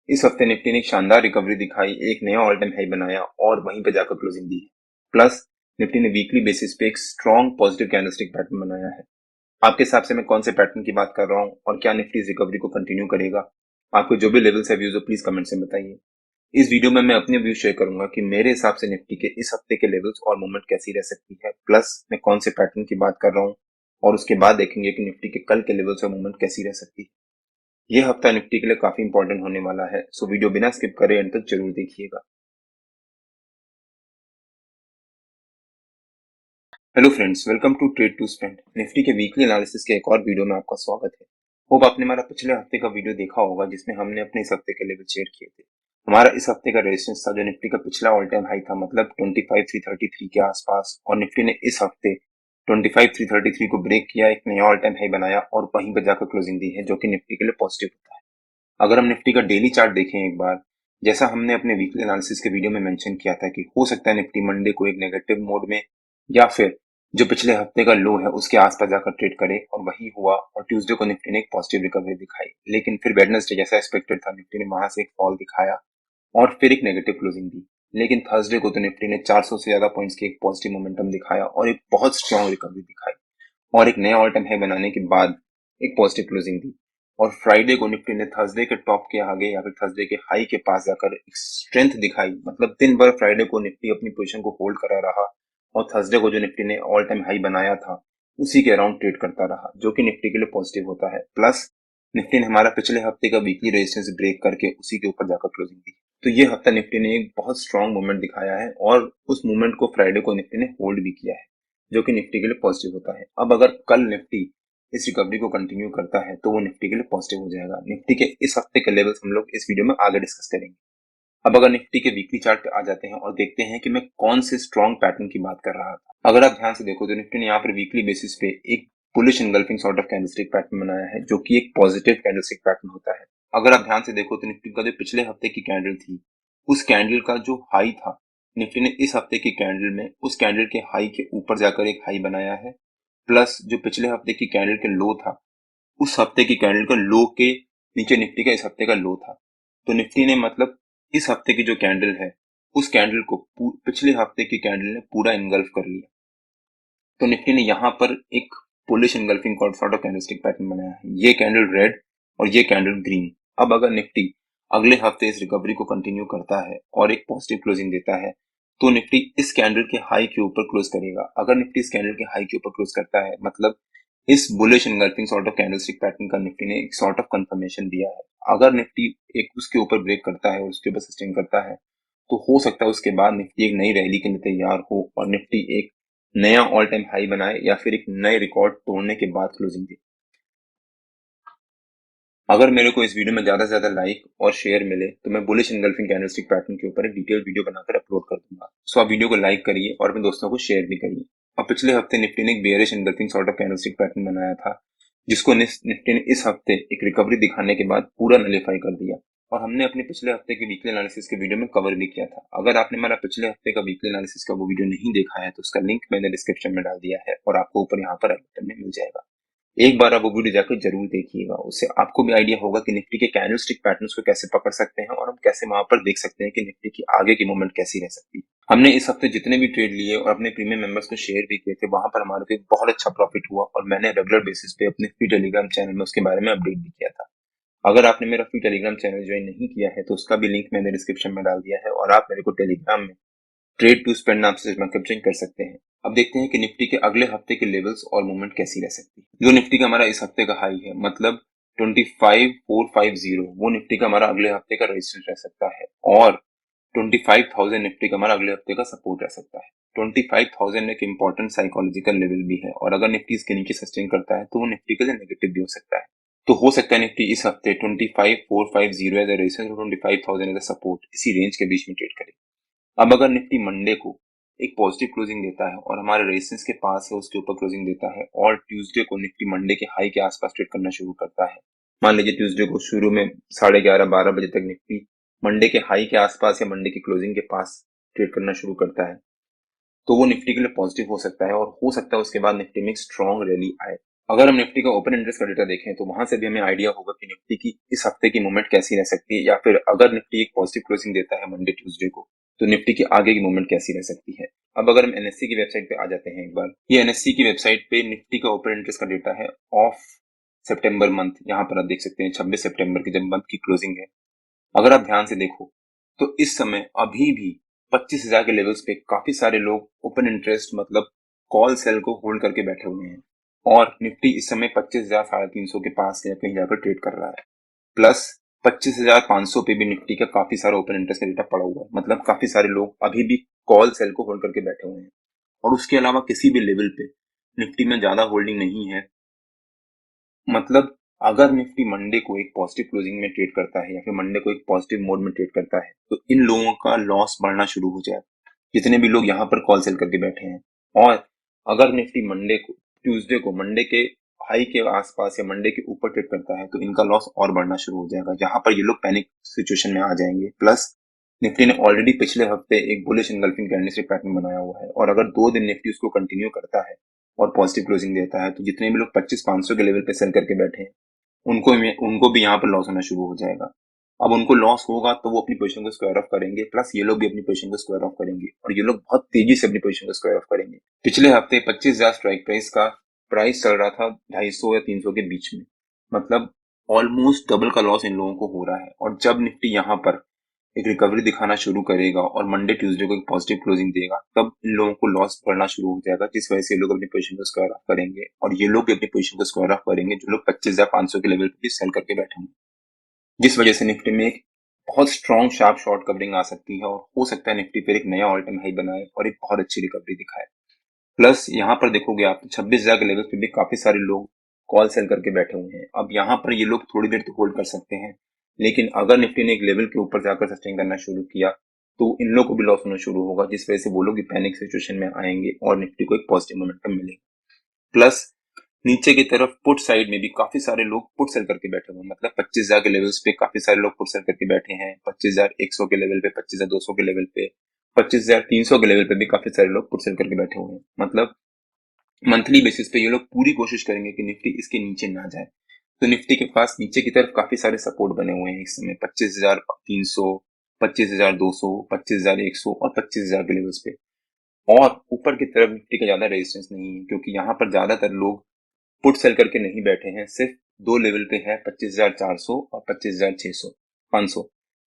इस हफ्ते निफ्टी ने एक शानदार रिकवरी दिखाई, एक नया ऑल टाइम हाई बनाया और वहीं पे जाकर क्लोजिंग दी है। प्लस निफ्टी ने वीकली बेसिस पे एक स्ट्रॉन्ग पॉजिटिव कैंडलस्टिक पैटर्न बनाया है। आपके हिसाब से मैं कौन से पैटर्न की बात कर रहा हूँ और क्या निफ्टी इस रिकवरी को कंटिन्यू करेगा? आपको जो भी लेवल से व्यूज हो प्लीज कमेंट से बताइए। इस वीडियो में मैं अपने व्यू शेयर करूंगा कि मेरे हिसाब से निफ्टी के इस हफ्ते के लेवल्स और मूवमेंट कैसी रह सकती है, प्लस मैं कौन से पैटर्न की बात कर रहा हूँ और उसके बाद देखेंगे कि निफ्टी के कल के लेवल्स और मूवमेंट कैसी रह सकती है। यह हफ्ता निफ्टी के लिए काफी इंपॉर्टेंट होने वाला है, सो वीडियो बिना स्किप करे अंत तक जरूर देखिएगा। Hello friends, welcome to trade to spend. Nifty के वीकली एनालिसिस के एक और वीडियो में आपका स्वागत है। होप आपने हमारा पिछले हफ्ते का वीडियो देखा होगा जिसमें हमने अपने इस हफ्ते के लेवल शेयर किए थे। हमारा इस हफ्ते का रेजिस्टेंस था जो निफ्टी का पिछला ऑल टाइम हाई था, मतलब 25,333 के आसपास, और निफ्टी ने इस हफ्ते 25,333 को ब्रेक किया, एक नया ऑल टाइम हाई बनाया और वहीं पर जाकर क्लोजिंग दी है, जो कि निफ्टी के लिए पॉजिटिव होता है। अगर हम निफ्टी का डेली चार्ट देखें एक बार, जैसा हमने अपने वीकली एनालिसिस के वीडियो में मेंशन किया था कि हो सकता है निफ्टी मंडे को एक नेगेटिव मोड में या फिर जो पिछले हफ्ते का लो है उसके आसपास जाकर ट्रेड करे, और वही हुआ और ट्यूसडे को निफ्टी ने एक पॉजिटिव रिकवरी दिखाई। लेकिन फिर वेडनेसडे जैसा एक्सपेक्टेड था निफ्टी ने वहां से एक फॉल दिखाया और फिर एक नेगेटिव क्लोजिंग दी। लेकिन थर्सडे को तो निफ्टी ने 400 से ज्यादा पॉइंट्स की एक पॉजिटिव मोमेंटम दिखाया और एक बहुत स्ट्रॉन्ग रिकवरी दिखाई और एक नया ऑल टाइम हाई बनाने के बाद एक पॉजिटिव क्लोजिंग दी। और फ्राइडे को निफ्टी ने थर्सडे के टॉप के आगे या फिर थर्सडे के हाई के पास जाकर एक स्ट्रेंथ दिखाई, मतलब दिन भर फ्राइडे को निफ्टी अपनी पोजीशन को होल्ड करा रहा और थर्सडे को जो निफ्टी ने ऑल टाइम हाई बनाया था उसी के अराउंड ट्रेड करता रहा, जो कि निफ्टी के लिए पॉजिटिव होता है। प्लस निफ्टी ने हमारा पिछले हफ्ते का वीकली रेजिस्टेंस ब्रेक करके उसी के ऊपर जाकर क्लोजिंग दी। तो ये हफ्ता निफ्टी ने एक बहुत स्ट्रॉन्ग मूवमेंट दिखाया है और उस मूवमेंट को फ्राइडे को निफ्टी ने होल्ड भी किया है, जो कि निफ्टी के लिए पॉजिटिव होता है। अब अगर कल निफ्टी इस रिकवरी को कंटिन्यू करता है तो वो निफ्टी के लिए पॉजिटिव हो जाएगा। निफ्टी के इस हफ्ते के लेवल्स हम लोग इस वीडियो में आगे डिस्कस करेंगे। अब अगर निफ्टी के वीकली चार्ट पे आ जाते हैं और देखते हैं कि मैं कौन से स्ट्रॉन्ग पैटर्न की बात कर रहा था। अगर आप ध्यान से देखो तो निफ्टी ने यहाँ पर वीकली बेसिस पे एक bullish engulfing sort of candlestick pattern बनाया है, जो कि एक पॉजिटिव कैंडलस्टिक पैटर्न होता है। अगर आप ध्यान से देखो तो निफ्टी का जो पिछले हफ्ते की कैंडल थी, उस कैंडल का जो हाई था, निफ्टी ने इस हफ्ते की कैंडल में उस कैंडल के हाई के ऊपर जाकर एक हाई बनाया है। प्लस जो पिछले हफ्ते की कैंडल के लो था, उस हफ्ते की कैंडल का लो के नीचे निफ्टी का इस हफ्ते का लो था। तो निफ्टी ने मतलब इस हफ्ते की जो कैंडल है उस कैंडल को पिछले हफ्ते की कैंडल ने पूरा इनगल्फ कर लिया। तो निफ्टी ने यहाँ पर एक bullish engulfing sort of candlestick pattern बनाया है, ये कैंडल रेड और ये कैंडल ग्रीन। अब अगर निफ्टी अगले हफ्ते इस रिकवरी को कंटिन्यू करता है और एक पॉजिटिव क्लोजिंग देता है तो निफ्टी इस कैंडल के हाई के ऊपर क्लोज करेगा। अगर निफ्टी इस कैंडल के हाई के ऊपर क्लोज करता है, मतलब इस bullish engulfing sort of candlestick pattern का निफ्टी ने एक सॉर्ट ऑफ कंफर्मेशन दिया है। अगर निफ्टी एक उसके ऊपर ब्रेक करता है और उसके ऊपर सस्टेन करता है तो हो सकता है उसके बाद निफ्टी एक नई रैली के लिए तैयार हो और निफ्टी एक नया ऑल टाइम हाई बनाए या फिर एक नए रिकॉर्ड तोड़ने के बाद क्लोजिंग दे। अगर मेरे को इस वीडियो में ज्यादा से ज्यादा लाइक और शेयर मिले तो मैं बुलिश एंगल्फिंग कैंडलस्टिक पैटर्न के ऊपर एक डिटेल वीडियो बनाकर अपलोड कर दूंगा। सो आप वीडियो को लाइक करिए और अपने दोस्तों को शेयर भी करिए। और पिछले हफ्ते निफ्टी ने एक bearish engulfing sort of candlestick pattern बनाया था, जिसको निफ्टी ने इस हफ्ते एक रिकवरी दिखाने के बाद पूरा नलीफाई कर दिया और हमने अपने पिछले हफ्ते के वीकली एनालिसिस के वीडियो में कवर भी किया था। अगर आपने हमारा पिछले हफ्ते का वीकली एनालिसिस का वो वीडियो नहीं देखा है तो उसका लिंक मैंने डिस्क्रिप्शन में डाल दिया है और आपको ऊपर यहाँ पर आई बटन में मिल जाएगा। एक बार आप वो वीडियो जाकर जरूर देखिएगा, उससे आपको भी आइडिया होगा कि निफ्टी के कैंडलस्टिक पैटर्न्स को कैसे पकड़ सकते हैं और हम कैसे वहां पर देख सकते हैं कि निफ्टी की आगे की मूवमेंट कैसी रह सकती है। हमने इस हफ्ते जितने भी ट्रेड लिए और अपने प्रीमियम मेंबर्स को शेयर भी किए थे, वहां पर हमारे को एक बहुत अच्छा प्रॉफिट हुआ और मैंने रेगुलर बेसिस पे अपने फ्री टेलीग्राम चैनल में उसके बारे में अपडेट भी किया था। अगर आपने मेरा फ्री टेलीग्राम चैनल ज्वाइन नहीं किया है तो उसका भी लिंक मैंने डिस्क्रिप्शन में डाल दिया है और आप मेरे को टेलीग्राम में ट्रेड टू स्पेंड नाम से ज्वाइन कर सकते हैं। अब देखते हैं कि निफ्टी के अगले हफ्ते के लेवल्स और मूवमेंट कैसी रह सकती है। जो निफ्टी का हमारा इस हफ्ते का हाई है, मतलब 25,450, वो निफ्टी का हमारा अगले हफ्ते का रेजिस्टेंस रह सकता है और 25,000 निफ्टी का हमारा अगले हफ्ते का सपोर्ट रह सकता है। 25,000 एक इंपॉर्टेंट साइकोलॉजिकल लेवल भी है और अगर निफ्टी इसके नीचे सस्टेन करता है तो वो निफ्टी के लिए नेगेटिव भी हो सकता है। तो हो सकता है निफ्टी इस हफ्ते 25,450 एज अ रेजिस्टेंस और 25,000 एज अ सपोर्ट, इसी रेंज के बीच में ट्रेड करे। अब अगर निफ्टी मंडे को एक पॉजिटिव क्लोजिंग देता है और हमारे रेजिस्टेंस के पास है उसके ऊपर क्लोजिंग देता है और ट्यूसडे को निफ्टी मंडे के हाई के आसपास ट्रेड करना शुरू करता है, मान लीजिए ट्यूसडे को शुरू में 11:30-12 बजे तक निफ्टी मंडे के हाई के आसपास या मंडे की क्लोजिंग के पास ट्रेड करना शुरू करता है, तो वो निफ्टी के लिए पॉजिटिव हो सकता है और हो सकता है उसके बाद निफ्टी में एक स्ट्रॉन्ग रैली आए। अगर हम निफ्टी का ओपन इंटरेस्ट का डेटा देखें तो वहां से भी हमें आइडिया होगा कि निफ्टी की इस हफ्ते की मूवमेंट कैसी रह सकती है, या फिर अगर निफ्टी एक पॉजिटिव क्लोजिंग देता है मंडे ट्यूसडे को तो निफ्टी की आगे की मूवमेंट कैसी रह सकती है। अब अगर हम एनएससी की वेबसाइट पे आ जाते हैं एक बार, ये एनएससी की वेबसाइट पे निफ्टी का ओपन इंटरेस्ट का डेटा है ऑफ सितंबर मंथ। यहाँ पर आप देख सकते हैं 26 सितंबर की जब मंथ की क्लोजिंग है। अगर आप ध्यान से देखो तो इस समय अभी भी 25,000 के लेवल्स पे काफी सारे लोग ओपन इंटरेस्ट मतलब कॉल सेल को होल्ड करके बैठे हुए हैं, और निफ्टी इस समय 25,000 350 के पास या कहीं जाकर ट्रेड कर रहा है। प्लस 25,500 पे भी निफ्टी का काफी सारा ओपन इंटरेस्ट का डेटा पड़ा हुआ है, मतलब काफी सारे लोग अभी भी कॉल सेल को होल्ड करके बैठे हुए हैं। और उसके अलावा किसी भी लेवल पे निफ्टी में ज्यादा होल्डिंग नहीं है। मतलब अगर निफ्टी मंडे को एक पॉजिटिव क्लोजिंग में ट्रेड करता है या फिर मंडे को एक पॉजिटिव मोड में ट्रेड करता है तो इन लोगों का लॉस बढ़ना शुरू हो जाएगा, जितने भी लोग यहाँ पर कॉल सेल करके बैठे हैं। और अगर निफ्टी मंडे को ट्यूसडे को मंडे के हाई के आसपास या मंडे के ऊपर ट्रेड करता है तो इनका लॉस और बढ़ना शुरू हो जाएगा, जहां पर ये लोग पैनिक सिचुएशन में आ जाएंगे। प्लस निफ्टी ने ऑलरेडी पिछले हफ्ते एक बुलिश इंगल्फिंग कैंडलस्टिक पैटर्न बनाया हुआ है, और अगर 2 दिन निफ्टी उसको कंटिन्यू करता है और पॉजिटिव क्लोजिंग देता है तो जितने भी लोग 25,500 के लेवल पे सेल करके बैठे हैं उनको भी यहाँ पर लॉस होना शुरू हो जाएगा। अब उनको लॉस होगा तो वो अपनी पोजीशन को स्क्वायर ऑफ करेंगे, प्लस ये लोग भी अपनी पोजीशन को स्क्वायर ऑफ करेंगे, और ये लोग बहुत तेजी से अपनी पोजीशन को स्क्वायर ऑफ करेंगे। पिछले हफ्ते 25,000 स्ट्राइक प्राइस का प्राइस चल रहा था 250 या 300 के बीच में, मतलब ऑलमोस्ट डबल का लॉस इन लोगों को हो रहा है। और जब निफ्टी यहाँ पर एक रिकवरी दिखाना शुरू करेगा और मंडे ट्यूसडे को एक पॉजिटिव क्लोजिंग देगा तब इन लोगों को लॉस बढ़ना शुरू हो जाएगा, जिस वजह से ये लोग अपनी पोजीशन को स्क्वायर ऑफ करेंगे, और ये लोग भी अपनी पोजीशन को स्क्वायर ऑफ करेंगे जो लोग 25,500 के लेवल पे भी सेल करके बैठे होंगे, जिस वजह से निफ्टी में एक बहुत स्ट्रॉन्ग शार्प शॉर्ट कवरिंग आ सकती है, और हो सकता है निफ्टी पर एक नया ऑल टाइम हाई बनाए और एक बहुत अच्छी रिकवरी दिखाए। प्लस यहाँ पर देखोगे आप 26,000 के लेवल पे भी काफी सारे लोग कॉल सेल करके बैठे हुए हैं। अब यहाँ पर ये लोग थोड़ी देर तो होल्ड कर सकते हैं, लेकिन अगर निफ्टी ने एक लेवल के ऊपर जाकर सस्टेन करना शुरू किया तो इन लोगों को भी लॉस होना शुरू होगा, जिस वजह से वो लोग भी पैनिक सिचुएशन में आएंगे और निफ्टी को एक पॉजिटिव मोमेंटम मिलेगा। प्लस नीचे की तरफ पुट साइड में भी काफी सारे लोग पुट सेल करके बैठे हुए हैं, मतलब 25,000 के लेवल्स पे काफी सारे लोग पुट सेल करके बैठे हैं, 25,100 के लेवल पे, 25,200 के लेवल पे, 25,300 के लेवल पे भी काफी सारे लोग पुट सेल करके बैठे हुए हैं। मतलब मंथली बेसिस पे ये लोग पूरी कोशिश करेंगे कि निफ्टी इसके नीचे ना जाए। तो निफ्टी के पास नीचे की तरफ काफी सारे सपोर्ट बने हुए हैं इस समय 25,300, 25,200, 25,100 और 25,000 के लेवल्स पे। और ऊपर की तरफ निफ्टी का ज्यादा रेजिस्टेंस नहीं है, क्योंकि यहाँ पर ज्यादातर लोग पुट सेल करके नहीं बैठे हैं, सिर्फ दो लेवल पे है 25,400 और 25,600 500,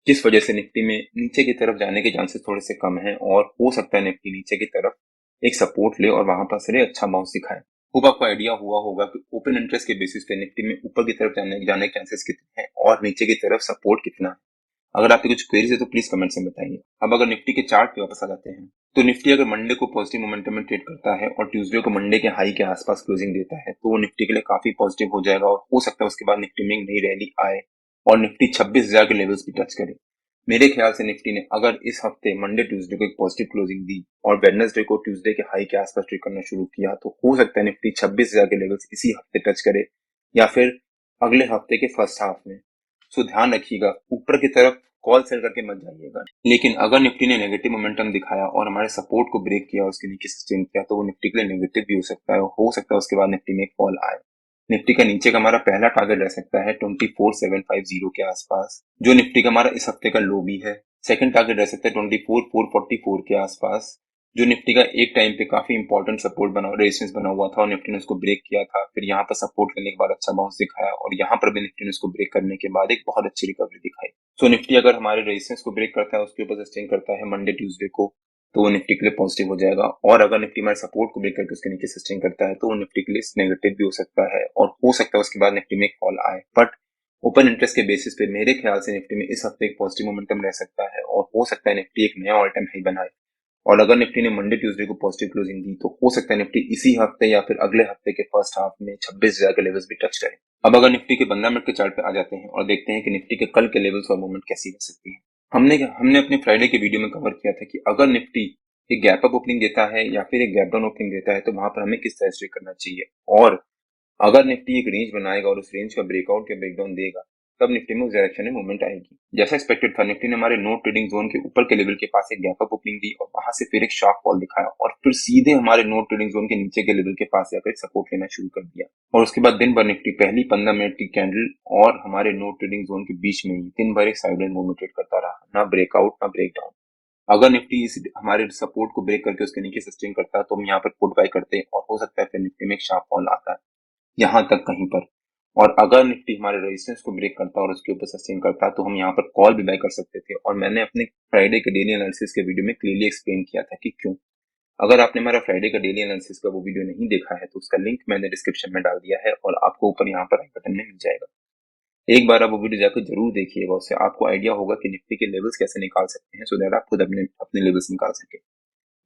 जिस वजह से निफ्टी में नीचे की तरफ जाने के चांसेस थोड़े से कम हैं, और हो सकता है निफ्टी नीचे की तरफ एक सपोर्ट ले और वहां पर से अच्छा बाउंस दिखाए। होप आपको आइडिया हुआ होगा कि ओपन इंटरेस्ट के बेसिस पे निफ्टी में ऊपर की तरफ जाने के चांसेस कितने हैं और नीचे की तरफ सपोर्ट कितना है। अगर आपकी कुछ क्वेरीज है तो प्लीज कमेंट में बताइए। अब अगर निफ्टी के चार्ट पे वापस आ जाते हैं तो निफ्टी अगर मंडे को पॉजिटिव मोमेंटम में ट्रेड करता है और ट्यूसडे को मंडे के हाई के आसपास क्लोजिंग देता है तो वो निफ्टी के लिए काफी पॉजिटिव हो जाएगा, और हो सकता है उसके बाद निफ्टी में एक नई रैली आए और निफ्टी 26,000 के लेवल्स भी टच करे। मेरे ख्याल से निफ्टी ने अगर इस हफ्ते मंडे ट्यूसडे को एक पॉजिटिव क्लोजिंग दी और वेडनेसडे को ट्यूसडे के हाई के आसपास ट्रेड करना शुरू किया तो हो सकता है निफ्टी 26,000 के लेवल्स इसी हफ्ते टच करे या फिर अगले हफ्ते के फर्स्ट हाफ में। सो ध्यान रखिएगा, ऊपर की तरफ कॉल सेल करके मत जाइएगा। लेकिन अगर निफ्टी ने नेगेटिव मोमेंटम दिखाया और हमारे सपोर्ट को ब्रेक किया और उसके नीचे सस्टेन किया तो वो निफ्टी के लिए नेगेटिव भी हो सकता है, हो सकता है उसके बाद निफ्टी में एक फॉल आए। निफ्टी का नीचे का हमारा पहला टारगेट रह सकता है 24,750 के आसपास, जो निफ्टी का हमारा इस हफ्ते का लो भी है। सेकंड टारगेट रह सकता है 24,444 के आसपास, जो निफ्टी का एक टाइम पे काफी इंपॉर्टेंट सपोर्ट बना रेजिस्टेंस बना हुआ था और निफ्टी ने उसको ब्रेक किया था। फिर यहाँ पर सपोर्ट करने के बाद अच्छा बाउंस दिखाया और यहाँ पर भी निफ्टी ने उसको ब्रेक करने के बाद एक बहुत अच्छी रिकवरी दिखाई। सो निफ्टी अगर हमारे रेजिस्टेंस को ब्रेक करता है, उसके ऊपर सस्टेन करता है मंडे ट्यूसडे को, तो वो निफ्टी के लिए पॉजिटिव हो जाएगा। और अगर निफ्टी हमारे सपोर्ट को ब्रेक करके उसके नीचे सस्टेन करता है तो वो निफ्टी के लिए नेगेटिव भी हो सकता है और हो सकता है उसके बाद निफ्टी में एक फॉल आए। बट ओपन इंटरेस्ट के बेसिस पे मेरे ख्याल से निफ्टी में इस हफ्ते एक पॉजिटिव मोमेंटम रह सकता है और हो सकता है निफ्टी एक नया ऑल टाइम हाई बनाए। और अगर निफ्टी ने मंडे ट्यूसडे को पॉजिटिव क्लोजिंग दी तो हो सकता है निफ्टी इसी हफ्ते या फिर अगले हफ्ते के फर्स्ट हाफ में 26,000 के लेवल्स भी टच करे। अब अगर निफ्टी के 15 मिनट के चार्ट पे आ जाते हैं और देखते हैं कि निफ्टी के कल के लेवल्स और मूवमेंट कैसी रह सकती है। हमने अपने फ्राइडे के वीडियो में कवर किया था कि अगर निफ्टी एक गैप अप ओपनिंग देता है या फिर एक गैप डाउन ओपनिंग देता है तो वहां पर हमें किस तरह से करना चाहिए, और अगर निफ्टी एक रेंज बनाएगा और उस रेंज का ब्रेकआउट या ब्रेकडाउन देगा तब निफ्टी में उस डायरेक्शन में मूवमेंट आएगी। जैसा एक्सपेक्टेड था, निफ्टी ने हमारे नो ट्रेडिंग जोन के ऊपर के लेवल के पास एक गैप अप ओपनिंग दी और वहां से फिर एक शार्प फॉल दिखाया और फिर सीधे हमारे नो ट्रेडिंग जोन के नीचे के लेवल के पास जाकर सपोर्ट लेना शुरू कर दिया। और उसके बाद दिन भर निफ्टी पहली 15 मिनट की कैंडल और हमारे नो ट्रेडिंग जोन के बीच में ही दिन भर एक साइडवेज मूवमेंट ट्रेड करता रहा, ना ब्रेकआउट ना ब्रेकडाउन। अगर निफ्टी इस हमारे सपोर्ट को ब्रेक करके उसके नीचे सस्टेन करता है तो हम यहाँ पर पुट बाय करते हैं और हो सकता है फिर निफ्टी में एक शार्प फॉल आता है यहाँ तक कहीं पर। और अगर निफ्टी हमारे रेजिस्टेंस को ब्रेक करता है और उसके ऊपर सस्टेन करता है तो हम यहाँ पर कॉल भी बाय कर सकते थे। और मैंने अपने फ्राइडे के डेली एनालिसिस के वीडियो में क्लियरली एक्सप्लेन किया था कि क्यों। अगर आपने हमारा फ्राइडे का डेली एनालिसिस का वो वीडियो नहीं देखा है तो उसका लिंक मैंने डिस्क्रिप्शन में डाल दिया है और आपको ऊपर यहाँ पर आई बटन में मिल जाएगा। एक बार आप वो वीडियो जाकर जरूर देखिएगा, उससे आपको आइडिया होगा कि निफ्टी के लेवल्स कैसे निकाल सकते हैं, सो दैट आप खुद अपने अपने लेवल्स निकाल सके।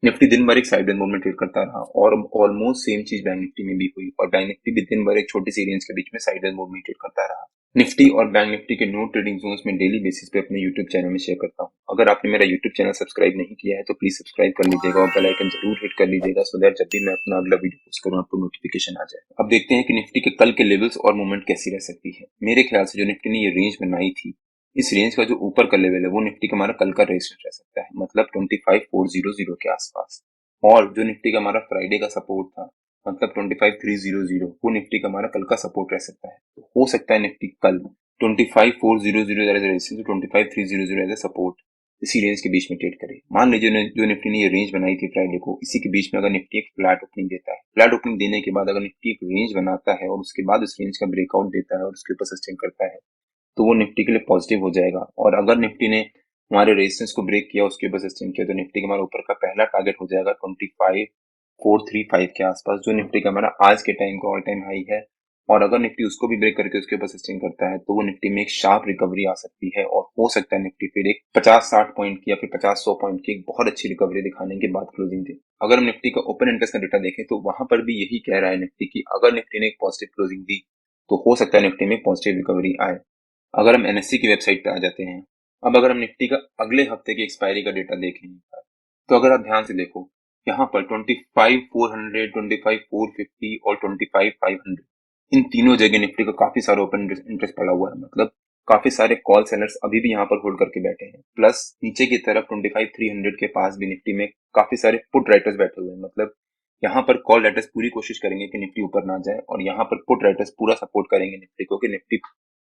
निफ्टी दिन भर एक साइडवेज मूवमेंट ट्रेड करता रहा और ऑलमोस्ट सेम चीज बैंक निफ्टी में भी हुई और बैंक निफ्टी भी दिन भर एक छोटी सी रेंज के बीच में साइडवेज मूवमेंट ट्रेड करता रहा। निफ्टी और बैंक निफ्टी के नो ट्रेडिंग जोन्स में डेली बेसिस पे अपने यूट्यूब चैनल में शेयर करता हूँ। अगर आपने मेरा यूट्यूब चैनल सब्सक्राइब नहीं किया है तो प्लीज सब्सक्राइब कर लीजिएगा और बेल आइकन जरूर हिट कर लीजिएगा, सो दैट जब भी मैं अपना अगला वीडियो पोस्ट करूँ आपको नोटिफिकेशन आ जाए। अब देखते हैं कि निफ्टी के कल के लेवल्स और मूवमेंट कैसी रह सकती है। मेरे ख्याल से जो निफ्टी ने ये रेंज बनाई थी, इस रेंज का जो ऊपर का लेवल है वो निफ्टी का हमारा कल का रेजिस्टेंस रह सकता है, मतलब 25400 के आसपास। और जो निफ्टी का हमारा फ्राइडे का सपोर्ट था, मतलब 25300, वो निफ्टी का हमारा कल का सपोर्ट रह सकता है। तो हो सकता है निफ्टी कल 25400 एज रेजिस्टेंस, 25300 एज सपोर्ट, इसी रेंज के बीच में ट्रेड करे। मान लीजिए जो निफ्टी ने ये रेंज बनाई थी फ्राइडे को, इसी के बीच में अगर निफ्टी एक फ्लैट ओपनिंग देता है, फ्लैट ओपनिंग देने के बाद अगर निफ्टी एक रेंज बनाता है और उसके बाद उस रेंज का ब्रेकआउट देता है और उसके ऊपर सस्टेन करता है, तो वो निफ्टी के लिए पॉजिटिव हो जाएगा। और अगर निफ्टी ने हमारे रेजिस्टेंस को ब्रेक किया, उसके ऊपर सस्टेन किया, तो निफ्टी का हमारा ऊपर का पहला टारगेट हो जाएगा 25435 के आसपास, जो निफ्टी का हमारा आज के टाइम का ऑल टाइम हाई है। और अगर निफ्टी उसको भी ब्रेक करके उसके ऊपर सस्टेन करता है तो वो निफ्टी में एक शार्प रिकवरी आ सकती है और हो सकता है निफ्टी फिर एक 50-60 पॉइंट की या फिर 50-100 पॉइंट की एक बहुत अच्छी रिकवरी दिखाने के बाद क्लोजिंग दे। अगर हम निफ्टी का ओपन इंटरेस्ट का डेटा देखें तो वहां पर भी यही कह रहा है निफ्टी की, अगर निफ्टी ने एक पॉजिटिव क्लोजिंग दी तो हो सकता है निफ्टी में पॉजिटिव रिकवरी आए। अगर हम एनएससी की वेबसाइट पे आ जाते हैं, अब अगर हम निफ्टी का अगले हफ्ते की एक्सपायरी का डेटा देखें तो अगर आप ध्यान से देखो, यहाँ पर 25400, 25450 और 25500, इन तीनों जगह निफ्टी का काफी सारा ओपन इंटरेस्ट पड़ा हुआ है, मतलब काफी सारे कॉल सेलर्स अभी भी यहाँ पर होल्ड करके बैठे हैं। प्लस नीचे की तरफ 25300 के पास भी निफ्टी में काफी सारे पुट राइटर्स बैठे हुए हैं, मतलब यहाँ पर कॉल राइटर्स पूरी कोशिश करेंगे कि निफ्टी ऊपर ना जाए और यहाँ पर पुट राइटर्स पूरा सपोर्ट करेंगे निफ्टी को कि निफ्टी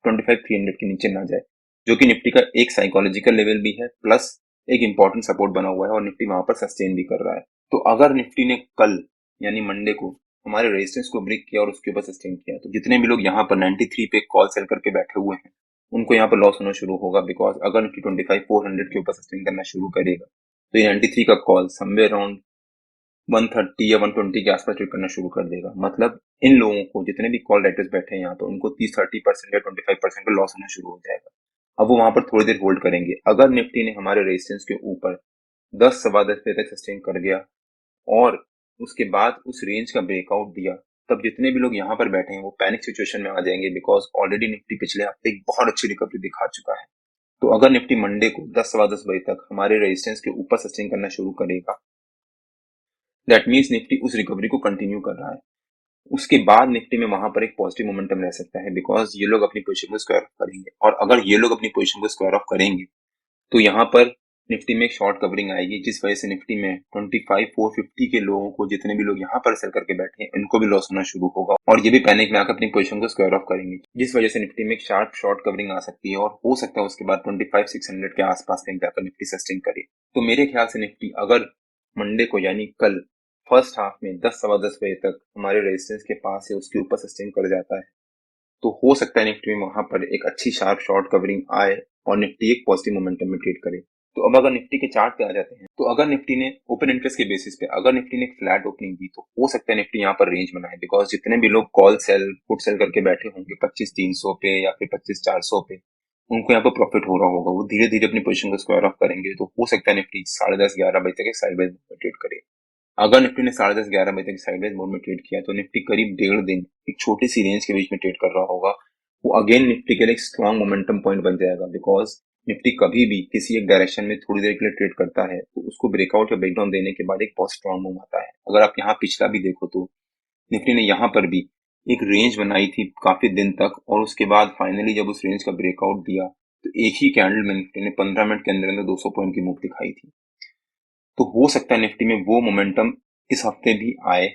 25300 के नीचे ना जाए, जो कि निफ्टी का एक साइकोलॉजिकल लेवल भी है, प्लस एक इंपॉर्टेंट सपोर्ट बना हुआ है और निफ्टी वहां पर सस्टेन भी कर रहा है। तो अगर निफ्टी ने कल यानी मंडे को हमारे रेजिस्टेंस को ब्रेक किया और उसके ऊपर सस्टेन किया, तो जितने भी लोग यहाँ पर 93 पे कॉल सेल करके बैठे हुए हैं उनको यहाँ पर लॉस होना शुरू होगा, बिकॉज अगर निफ्टी 25400 के ऊपर सस्टेन करना शुरू करेगा तो ये 93 का कॉल समवेयर अराउंड 130 या 120 के आसपास ट्रेड करना शुरू कर देगा। मतलब इन लोगों को, जितने भी कॉल राइटर्स बैठे हैं यहाँ पर, उनको 30-30% या 25% का लॉस होना शुरू हो जाएगा। अब वो वहां पर थोड़ी देर होल्ड करेंगे। अगर निफ्टी ने हमारे रेजिस्टेंस के ऊपर 10 सवा 10 पे तक सस्टेन कर गया और उसके बाद उस रेंज का ब्रेकआउट दिया, तब जितने भी लोग यहाँ पर बैठे हैं वो पैनिक सिचुएशन में आ जाएंगे, बिकॉज ऑलरेडी निफ्टी पिछले हफ्ते एक बहुत अच्छी रिकवरी दिखा चुका है। तो अगर निफ्टी मंडे को 10 सवा 10 बजे तक हमारे रेजिस्टेंस के ऊपर सस्टेन करना शुरू करेगा, दैट मीन्स निफ्टी उस रिकवरी को कंटिन्यू कर रहा है। उसके बाद निफ्टी में वहां पर एक पॉजिटिव मोमेंटम रह सकता है, बिकॉज ये लोग अपनी पोजीशन को स्क्वायर ऑफ करेंगे और अगर ये लोग अपनी पोजीशन को स्क्वायर ऑफ करेंगे तो यहाँ पर निफ्टी में एक शॉर्ट कवरिंग आएगी, जिस वजह से निफ्टी में 25450 के लोगों को, जितने भी लोग यहाँ पर सेल करके बैठे हैं, इनको भी लॉस होना शुरू होगा और ये भी पैनिक में आकर अपनी पोजीशन को स्क्वायर ऑफ करेंगे, जिस वजह से निफ्टी में एक शार्प शॉर्ट कवरिंग आ सकती है और हो सकता है उसके बाद 25600 के आसपास कहीं जाकर निफ्टी सस्टेन करे। तो मेरे ख्याल से निफ्टी अगर मंडे को यानी कल फर्स्ट हाफ में 10 सवा 10 बजे तक हमारे रेजिस्टेंस के पास है उसके ऊपर सस्टेन कर जाता है, तो हो सकता है निफ्टी में वहां पर एक अच्छी शार्प शॉर्ट कवरिंग आए और निफ्टी एक पॉजिटिव मोमेंटम में ट्रेड करे। तो अब अगर निफ्टी के चार्ट पे आ जाते हैं, तो अगर निफ्टी ने ओपन इंटरेस्ट के बेसिस पे अगर निफ्टी ने एक फ्लैट ओपनिंग दी तो हो सकता है निफ्टी यहाँ पर रेंज बनाए, बिकॉज जितने भी लोग कॉल सेल पुट सेल करके बैठे होंगे 25300 पे या फिर 25400 पे, उनको यहाँ पर प्रॉफिट हो रहा होगा, वो धीरे धीरे अपनी पोजीशन को स्क्वायर ऑफ करेंगे। तो हो सकता है निफ्टी 10:30-11 बजे तक एक साइडवेज ट्रेड करे। अगर निफ्टी ने 10:30-11 बजे तक साइडवेज मोड में ट्रेड किया तो निफ्टी करीब 1.5 दिन एक छोटी सी रेंज के बीच में ट्रेड कर रहा होगा। वो अगेन निफ्टी के लिए एक स्ट्रॉन्ग मोमेंटम पॉइंट बन जाएगा, बिकॉज निफ्टी कभी भी किसी एक डायरेक्शन में थोड़ी देर के लिए ट्रेड करता है तो उसको ब्रेकआउट या ब्रेकडाउन देने के बाद एक बहुत स्ट्रॉन्ग मूव आता है। अगर आप यहाँ पिछला भी देखो तो निफ्टी ने यहाँ पर भी एक रेंज बनाई थी काफी दिन तक, और उसके बाद फाइनली जब उस रेंज का ब्रेकआउट दिया तो एक ही कैंडल में निफ्टी ने 15 मिनट के अंदर अंदर 200 पॉइंट की मूव दिखाई थी। तो हो सकता है निफ्टी में वो मोमेंटम इस हफ्ते भी आए,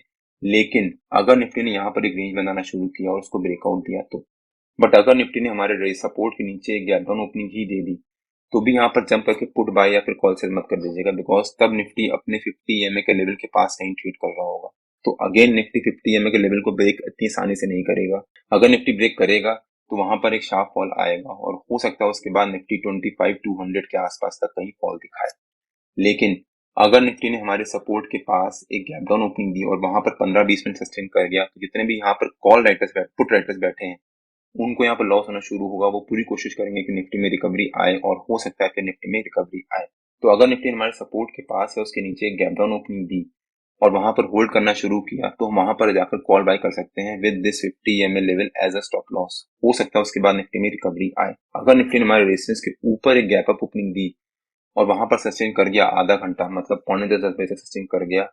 लेकिन अगर निफ्टी ने यहाँ पर एक रेंज बनाना शुरू किया और उसको ब्रेकआउट दिया तो। बट अगर निफ्टी ने हमारे रेंज सपोर्ट के नीचे एक गैप डाउन ओपनिंग ही दे दी तो भी यहाँ पर जंप करके पुट बाय या फिर कॉल सेल मत कर दीजिएगा, बिकॉज तब निफ्टी अपने 50 EMA के लेवल के पास कहीं ट्रेड कर रहा होगा। तो अगेन निफ्टी 50 EMA के लेवल को ब्रेक इतनी आसानी से नहीं करेगा। अगर निफ्टी ब्रेक करेगा तो वहां पर एक शार्प फॉल आएगा और हो सकता है उसके बाद निफ्टी 25,200 के आसपास तक कहीं फॉल दिखाए। लेकिन अगर निफ्टी ने हमारे सपोर्ट के पास एक गैप डाउन ओपनिंग दी और वहां पर 15-20 मिनट सस्टेन कर गया तो जितने भी यहाँ पर कॉल राइटर्स पुट राइटर्स बैठे हैं उनको यहाँ पर लॉस होना शुरू होगा। वो पूरी कोशिश करेंगे कि निफ्टी में रिकवरी आए और हो सकता है कि निफ्टी में रिकवरी आए। तो अगर निफ्टी हमारे सपोर्ट के पास है, उसके नीचे एक गैप डाउन ओपनिंग दी और वहां पर होल्ड करना शुरू किया तो हम वहां पर जाकर कॉल बाय कर सकते हैं with this 50 EMA level as a stop loss. हो सकता है उसके बाद निफ्टी में रिकवरी आए। अगर निफ्टी ने हमारे रेजिस्टेंस के ऊपर एक गैप अप ओपनिंग दी और वहां पर सस्टेन कर गया आधा घंटा, मतलब 9:45 तक सस्टेन कर गया,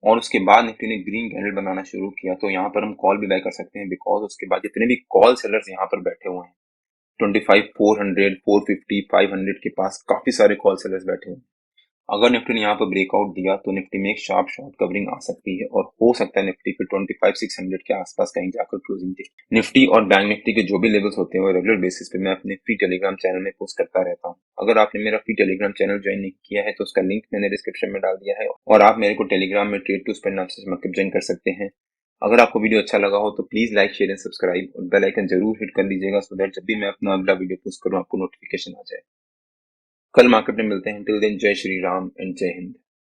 और उसके बाद निफ्टी ने ग्रीन कैंडल बनाना शुरू किया तो यहाँ पर हम कॉल भी बाय कर सकते हैं, बिकॉज उसके बाद जितने भी कॉल सेलर्स यहाँ पर बैठे हुए हैं 25, 400, 450, 500 के पास काफी सारे कॉल सेलर्स बैठे हैं। अगर निफ्टी ने यहाँ पर ब्रेकआउट दिया तो निफ्टी में एक शार्प शॉर्ट कवरिंग आ सकती है और हो सकता है निफ्टी फिर 25,600 के आसपास कहीं जाकर क्लोजिंग दे। निफ्टी और बैंक निफ्टी के जो भी लेवल्स होते हैं वो रेगुलर बेसिस पे मैं अपने फ्री टेलीग्राम चैनल में पोस्ट करता रहता हूँ। अगर आपने मेरा फ्री टेलीग्राम चैनल ज्वाइन नहीं किया है तो उसका लिंक मैंने डिस्क्रिप्शन में डाल दिया है और आप मेरे को टेलीग्राम में ट्रेड टू स्पेंड नाम से ज्वाइन कर सकते हैं। अगर आपको वीडियो अच्छा लगा हो तो please like share and subscribe और बेल आइकन जरूर हिट कर लीजिएगा सो दैट जब भी मैं अपना अगला वीडियो पोस्ट करूँ आपको नोटिफिकेशन आ जाए। कल मार्केट में मिलते हैं। टिल देन जय श्री राम एंड जय हिंद।